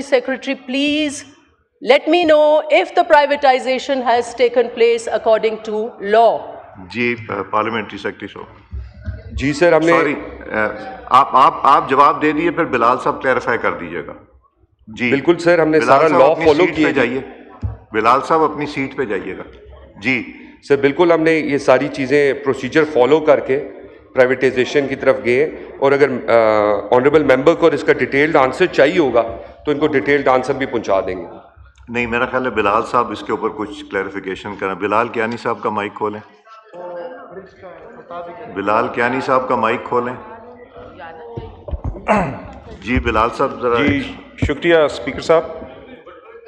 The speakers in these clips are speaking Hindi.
Secretary, please let me know if the privatization has taken place according to law. जी पार्लियामेंट्री सेक्रेटरी साहब। जी सर, हमने सॉरी, आप जवाब दे दिए, फिर बिलाल साहब क्लैरिफाई कर दीजिएगा। जी बिल्कुल सर, हमने बिलाल सारा साहब लॉ अपनी फॉलो सीट पे किया। जाइए, बिलाल साहब अपनी सीट पे जाइएगा। जी सर बिल्कुल, हमने ये सारी चीज़ें प्रोसीजर फॉलो करके प्राइवेटाइजेशन की तरफ गए, और अगर ऑनरेबल मेंबर को इसका डिटेल्ड आंसर चाहिए होगा तो इनको डिटेल्ड आंसर भी पहुंचा देंगे। नहीं, मेरा ख्याल है बिलाल साहब इसके ऊपर कुछ क्लैरिफिकेशन करें। बिलाल कियानी साहब का माइक खोलें। बिलाल कियानी साहब का माइक खोलें। जी बिलाल साहब जरा। जी शुक्रिया स्पीकर साहब।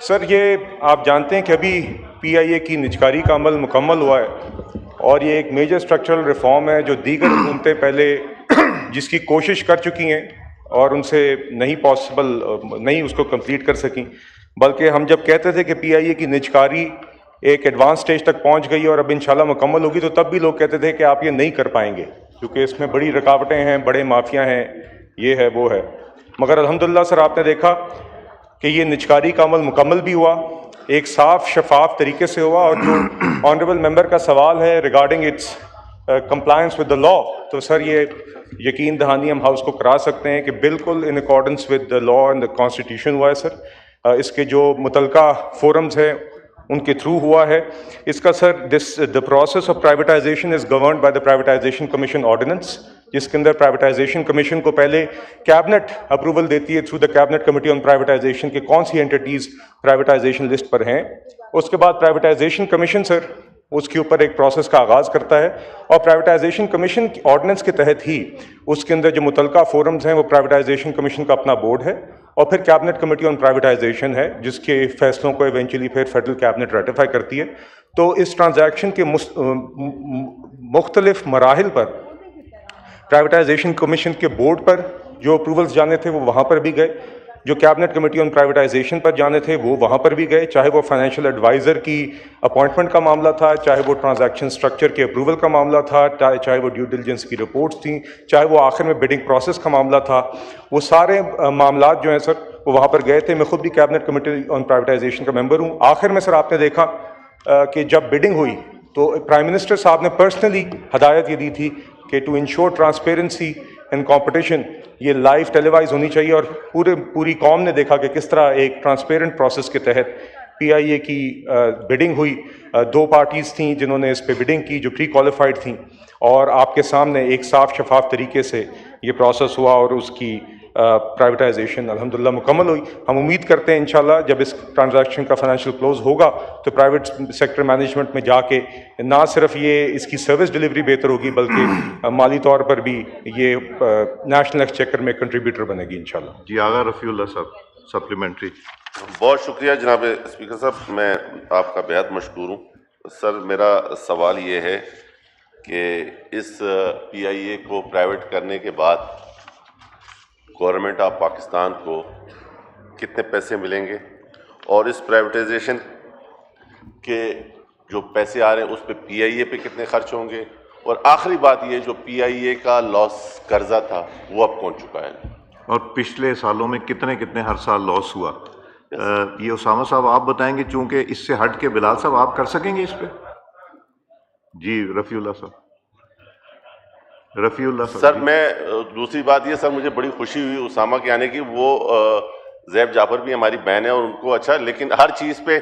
सर ये आप जानते हैं कि अभी पीआईए की निजकारी का अमल मुकम्मल हुआ है, और ये एक मेजर स्ट्रक्चरल रिफॉर्म है जो दीगर हुकूमतें पहले जिसकी कोशिश कर चुकी हैं और उनसे नहीं उसको कंप्लीट कर सकी। बल्कि हम जब कहते थे कि पीआईए की निजकारी एक एडवांस स्टेज तक पहुंच गई और अब इंशाल्लाह मुकम्मल होगी, तो तब भी लोग कहते थे कि आप ये नहीं कर पाएंगे क्योंकि इसमें बड़ी रुकावटें हैं, बड़े माफिया हैं, ये है वो है। मगर अल्हम्दुलिल्लाह सर, आपने देखा कि ये निजकारी का अमल मुकम्मल भी हुआ, एक साफ शफाफ तरीके से हुआ। और जो ऑनरेबल मेंबर का सवाल है regarding it's compliance with the law, तो सर ये यकीन दहानी हम हाउस को करा सकते हैं कि बिल्कुल in accordance with the law and the constitution हुआ है सर। इसके जो मुतलका फोरम्स हैं उनके थ्रू हुआ है इसका sir. The process of privatization is governed by the privatization commission ordinance, जिसके अंदर प्राइवेटाइजेशन कमीशन को पहले कैबिनेट अप्रूवल देती है through the cabinet committee on privatisation के कौन सी एंटिटीज प्राइवेटाइजेशन लिस्ट पर हैं। उसके बाद प्राइवेटाइजेशन कमीशन सर उसके ऊपर एक प्रोसेस का आगाज़ करता है, और प्राइवेटाइजेशन कमीशन ऑर्डिनेंस के तहत ही उसके अंदर जो मुतलका फोरम्स हैं वो प्राइवेटाइजेशन कमीशन का अपना बोर्ड है, और फिर कैबिनेट कमेटी ऑन प्राइवेटाइजेशन है जिसके फैसलों को इवेंचुअली फिर फेडरल कैबिनेट रेटिफाई करती है। तो इस ट्रांजैक्शन के मुख्तलिफ मराहिल पर प्राइवेटाइजेशन कमीशन के बोर्ड पर जो अप्रूवल्स जाने थे वो वहाँ पर भी गए, जो कैबिनेट कमेटी ऑन प्राइवेटाइजेशन पर जाने थे वो वहाँ पर भी गए, चाहे वो फाइनेंशियल एडवाइज़र की अपॉइंटमेंट का मामला था, चाहे वो ट्रांजैक्शन स्ट्रक्चर के अप्रूवल का मामला था, चाहे वो ड्यू डिलिजेंस की रिपोर्ट्स थी, चाहे वो आखिर में बिडिंग प्रोसेस का मामला था। वो सारे मामला जो हैं सर वो वहाँ पर गए थे। मैं खुद भी कैबिनेट कमेटी ऑन प्राइवेटाइजेशन का मेंबर हूँ। आखिर में सर आपने देखा कि जब बिडिंग हुई तो प्राइम मिनिस्टर साहब ने पर्सनली हदायत ये दी थी कि to ensure transparency and competition ये लाइव टेलीवाइज होनी चाहिए, और पूरी कौम ने देखा कि किस तरह एक ट्रांसपेरेंट प्रोसेस के तहत पीआईए की बिडिंग हुई। दो पार्टीज़ थीं जिन्होंने इस पे बिडिंग की जो प्री क्वालिफाइड थीं, और आपके सामने एक साफ शफाफ तरीके से ये प्रोसेस हुआ और उसकी प्राइवेटाइजेशन अल्हम्दुलिल्लाह मुकम्मल हुई। हम उम्मीद करते हैं इंशाल्लाह जब इस ट्रांजैक्शन का फाइनेंशियल क्लोज होगा तो प्राइवेट सेक्टर मैनेजमेंट में जाके ना सिर्फ ये इसकी सर्विस डिलीवरी बेहतर होगी बल्कि माली तौर पर भी ये नेशनल एक्सचेकर में कंट्रीब्यूटर बनेगी इंशाल्लाह। जी आगा रफ़ीउल्लाह साहब सप्लीमेंट्री। बहुत शुक्रिया जनाब स्पीकर साहब, मैं आपका बेहद मशकूर हूँ। सर मेरा सवाल ये है कि इस पीआईए को प्राइवेट करने के बाद गवर्नमेंट ऑफ पाकिस्तान को कितने पैसे मिलेंगे, और इस प्राइवेटाइजेशन के जो पैसे आ रहे हैं उस पे पीआईए पे कितने खर्च होंगे, और आखिरी बात ये जो पीआईए का लॉस कर्जा था वो अब पहुंच चुका है, और पिछले सालों में कितने कितने हर साल लॉस हुआ। ये उसामा साहब आप बताएंगे, चूंकि इससे हट के बिलाल साहब आप कर सकेंगे इस पे। जी रफ़ीउल्लाह साहब। रफ़ीउल्लाह साहब। सर मैं दूसरी बात ये सर मुझे बड़ी खुशी हुई उसामा के आने की। वो ज़ैब जाफर भी हमारी बहन है और उनको अच्छा, लेकिन हर चीज़ पे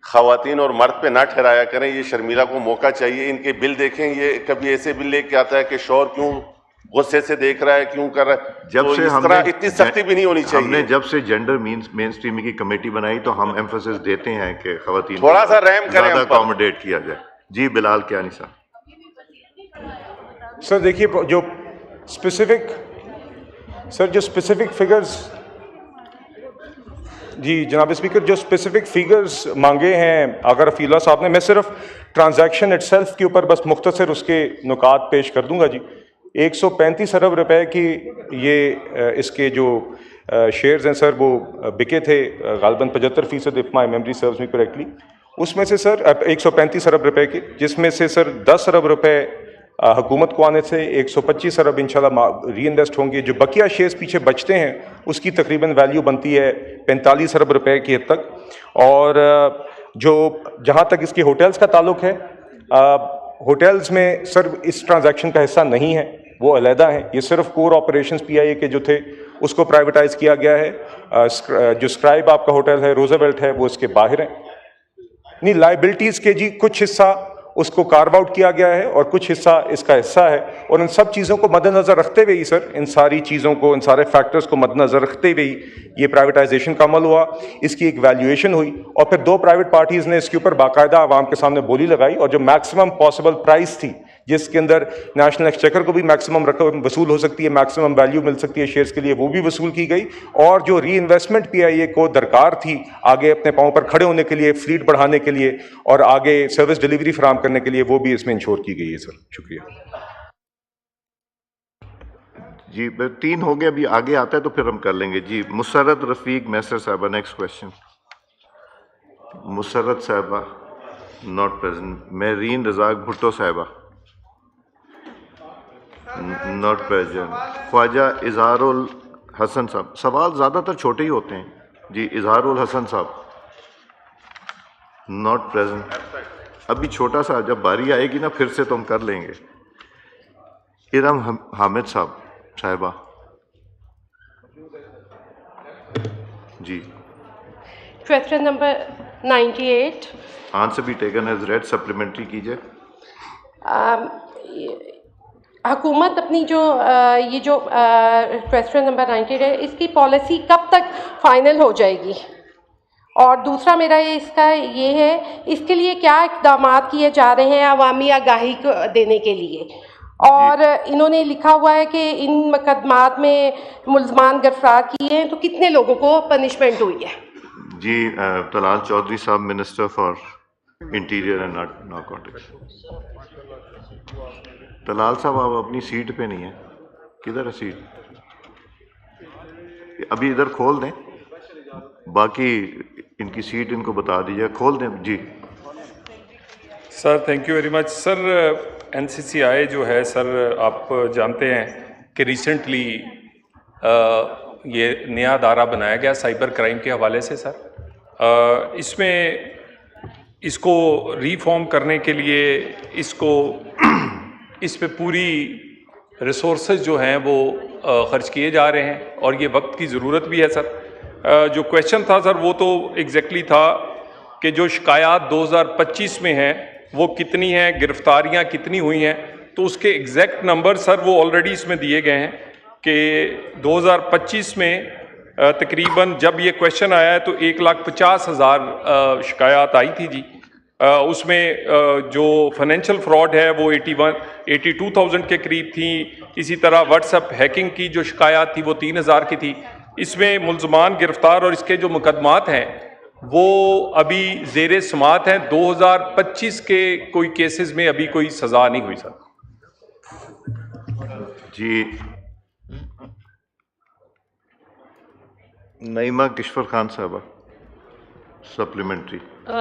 ख़वातीन और मर्द पे ना ठहराया करें। ये शर्मिला को मौका चाहिए। इनके बिल देखें, ये कभी ऐसे बिल लेके आता है कि शौहर क्यों गुस्से से देख रहा है, क्यों कर रहा है। जब तो से इस तरह इतनी सख्ती भी नहीं होनी चाहिए। हमने जब से जेंडर मेन स्ट्रीमिंग की कमेटी बनाई तो हम एम्फेसिस देते हैं कि ख़वातीन थोड़ा सा रहम करें, ज़्यादा अकोमोडेट किया जाए। जी बिलाल कियानी साहब। सर देखिए जो स्पेसिफिक फिगर्स, जी जनाब स्पीकर, जो स्पेसिफिक फिगर्स मांगे हैं अगर रफ़ीउल्लाह साहब ने, मैं सिर्फ ट्रांजैक्शन इटसेल्फ के ऊपर बस मुख्तसर उसके नुकात पेश कर दूंगा। जी 135 अरब रुपए की ये इसके जो शेयर्स हैं सर वो बिके थे गालबन 75% if my memory serves me correctly. उसमें से सर 135 अरब रुपए के, जिसमें से सर 10 अरब रुपए हुकूमत को आने से 125 अरब इंशाल्लाह री इन्वेस्ट होंगे। जो बकिया शेयर्स पीछे बचते हैं उसकी तकरीबन वैल्यू बनती है 45 अरब रुपए की हद तक। और जो जहाँ तक इसकी होटल्स का ताल्लुक है, होटल्स में सर इस ट्रांजैक्शन का हिस्सा नहीं है, वो अलहदा हैं। ये सिर्फ कोर ऑपरेशंस PIA के जो थे उसको प्राइवेटाइज किया गया है। जो स्क्राइब आपका होटल है, रोजावेल्ट है, वो इसके बाहर है। नहीं, लाइबिलिटीज़ के जी कुछ हिस्सा उसको कार्व आउट किया गया है और कुछ हिस्सा इसका हिस्सा है। और इन सब चीज़ों को मद्देनज़र रखते हुए ही सर, इन सारी चीज़ों को, इन सारे फैक्टर्स को मद्देनज़र रखते हुए ही ये प्राइवेटाइजेशन का अमल हुआ। इसकी एक वैल्यूएशन हुई और फिर 2 प्राइवेट पार्टीज़ ने इसके ऊपर बाकायदा आवाम के सामने बोली लगाई और जो मैक्सिमम पॉसिबल प्राइस थी, जिसके अंदर नेशनल एक्सचेकर को भी मैक्सिमम रकम वसूल हो सकती है, मैक्सिमम वैल्यू मिल सकती है शेयर्स के लिए, वो भी वसूल की गई। और जो री इन्वेस्टमेंट PIA को दरकार थी आगे अपने पाँव पर खड़े होने के लिए, फ्लीट बढ़ाने के लिए और आगे सर्विस डिलीवरी फराहम करने के लिए, वो भी इसमें इंश्योर की गई है सर। शुक्रिया जी। 3 हो गए, अभी आगे आता है तो फिर हम कर लेंगे जी। मुसर्रत रफीक मैसर साहबा, नेक्स्ट क्वेश्चन। मुसर्रत साहबा नॉट प्रेजेंट। मेरीन रजाक भुट्टो साहबा नॉट प्रेजेंट। ख्वाजा इजहारुल हसन साहब, सवाल ज़्यादातर छोटे ही होते हैं जी। इजहारुल हसन साहब नॉट प्रेजेंट। अभी छोटा सा जब बारी आएगी ना फिर से तो हम कर लेंगे। इरम हामिद साहबा जी। Question number 98। आंसर भी टेकन एज रेड, सप्लीमेंट्री कीजिए। हुकूमत अपनी जो ये जो क्वेश्चन नंबर 98 है, इसकी पॉलिसी कब तक फाइनल हो जाएगी? और दूसरा मेरा ये है, इसके लिए क्या इक़दाम किए जा रहे हैं अवामी आगाही को देने के लिए? और इन्होंने लिखा हुआ है कि इन मुकदमात में मुल्ज़मान गिरफ्तार किए हैं, तो कितने लोगों को पनिशमेंट हुई है? जी तलाल चौधरी साहब, minister for interior and narcotics. Talal साहब आप अपनी सीट पे नहीं है, किधर है सीट? अभी इधर खोल दें, बाकी इनकी सीट इनको बता दीजिए, खोल दें जी। Sir thank you very much. Sir NCCI जो है सर, आप जानते हैं कि रिसेंटली ये नया दायरा बनाया गया साइबर क्राइम के हवाले से सर। इसमें इसको रीफॉर्म करने के लिए इस पे पूरी रिसोर्सेज जो हैं वो ख़र्च किए जा रहे हैं और ये वक्त की ज़रूरत भी है सर। जो क्वेश्चन था सर वो तो एग्जैक्टली था कि जो शिकायत 2025 में हैं वो कितनी हैं, गिरफ्तारियां कितनी हुई हैं, तो उसके एग्जैक्ट नंबर सर वो ऑलरेडी इसमें दिए गए हैं कि 2025 में तकरीबन जब ये क्वेश्चन आया है तो 1,50,000 शिकायत आई थी जी। उसमें जो फाइनेंशियल फ्रॉड है वो 82,000 के करीब थी। इसी तरह व्हाट्सएप हैकिंग की जो शिकायत थी वो 3,000 की थी। इसमें मुल्ज़मान गिरफ्तार और इसके जो मुकदमात हैं वो अभी ज़ेरे समात हैं। 2025 के कोई केसेस में अभी कोई सज़ा नहीं हुई सर जी। नईमा किशवर खान साहबा, सप्लीमेंट्री।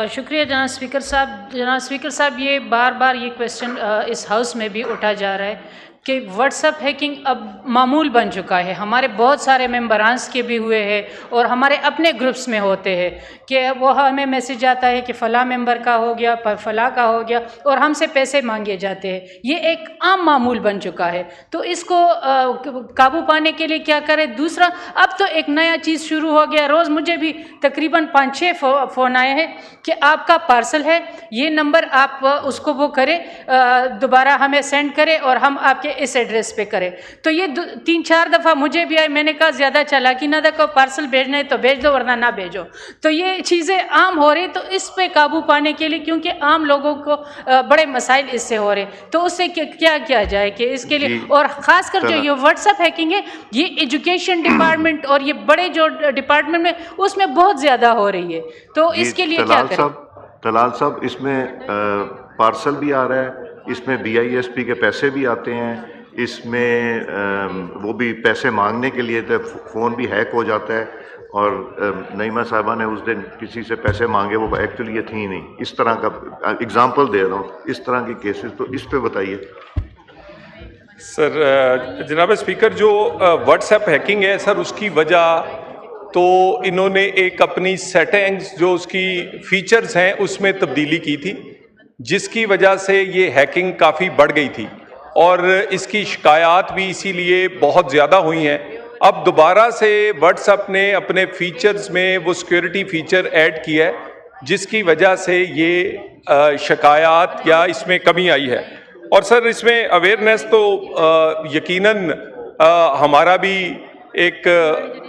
शुक्रिया जनाब स्पीकर साहब। जनाब स्पीकर साहब, ये बार बार ये क्वेश्चन इस हाउस में भी उठा जा रहा है कि व्हाट्सएप हैकिंग अब मामूल बन चुका है। हमारे बहुत सारे मेंबरान्स के भी हुए हैं और हमारे अपने ग्रुप्स में होते हैं कि वो हमें मैसेज आता है कि फ़लाँ मेंबर का हो गया, फ़लाँ का हो गया और हमसे पैसे मांगे जाते हैं। ये एक आम मामूल बन चुका है, तो इसको काबू पाने के लिए क्या करें? दूसरा, अब तो एक नया चीज़ शुरू हो गया। रोज़ मुझे भी तकरीबन 5-6 फ़ोन आए हैं कि आपका पार्सल है, ये नंबर आप उसको वो करें, दोबारा हमें सेंड करें और हम आपके इस एड्रेस पे करें। तो ये 3-4 दफ़ा मुझे भी आई। मैंने कहा ज़्यादा चालाकी ना देखो, पार्सल भेजना है तो भेज दो वरना ना भेजो। तो ये चीज़ें आम हो रही, तो इस पे काबू पाने के लिए, क्योंकि आम लोगों को बड़े मसाइल इससे हो रहे, तो उससे क्या किया जाए कि इसके लिए, और ख़ासकर जो ये व्हाट्सएप हैकिंग है ये एजुकेशन डिपार्टमेंट और ये बड़े जो डिपार्टमेंट में उसमें बहुत ज़्यादा हो रही है, तो इसके लिए क्या करें? तलाल साहब, इसमें पार्सल भी आ रहा है, इसमें BISP के पैसे भी आते हैं, इसमें वो भी पैसे मांगने के लिए तो फ़ोन भी हैक हो जाता है। और नईमा साहबा ने उस दिन किसी से पैसे मांगे, वो एक्चुअली ये थी नहीं। इस तरह का एग्जांपल दे रहा हूँ, इस तरह के केसेस, तो इस पे बताइए। सर जनाब स्पीकर, जो व्हाट्सएप हैकिंग है सर, उसकी वजह तो इन्होंने एक अपनी सेटिंग्स जो उसकी फीचर्स हैं उसमें तब्दीली की थी, जिसकी वजह से ये हैकिंग काफ़ी बढ़ गई थी और इसकी शिकायत भी इसीलिए बहुत ज़्यादा हुई हैं। अब दोबारा से व्हाट्सएप ने अपने फीचर्स में वो सिक्योरिटी फीचर ऐड किया है, जिसकी वजह से ये शिकायत या इसमें कमी आई है। और सर इसमें अवेयरनेस तो यकीनन हमारा भी एक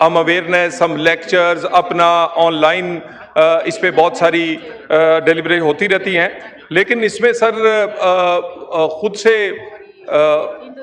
हम अवेयरनेस, हम लेक्चर्स अपना ऑनलाइन इस पे बहुत सारी डिलीवरी होती रहती हैं, लेकिन इसमें सर खुद से